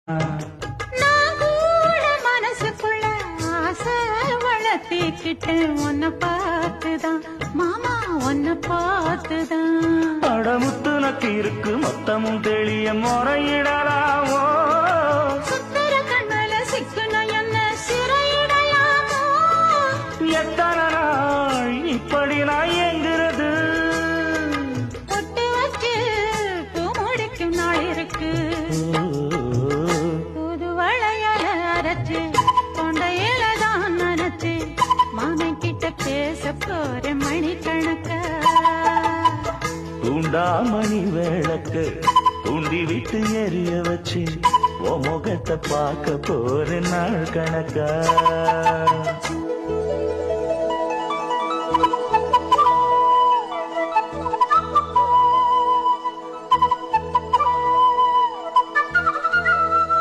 நான் கூட மனசுக்குள்ள ஆசை வளர்த்திக்கிட்டு உன்னை பார்த்துதான் மாமா உன்னை பார்த்துதான் அடமுத்து நக்கு இருக்கு மொத்தமும் தெளிய முறையிடலாமோ சுத்தர கண்மல சிக்குன என்ன சிறையிடலாமோ எத்தனை நாள் இப்படி நான் எங்கிறது பொட்டு வச்சு பூ முடிக்கும் நாள் இருக்கு புது வளையல அரைச்சு கொண்டையில தான் நனைச்சு மாமன் கிட்ட பேச போற மணிக்கணக்க தூண்டாமணி விளக்கு தூண்டி விட்டு எரிய வச்சு உன் முகத்தை பார்க்க போற நாள் கணக்கா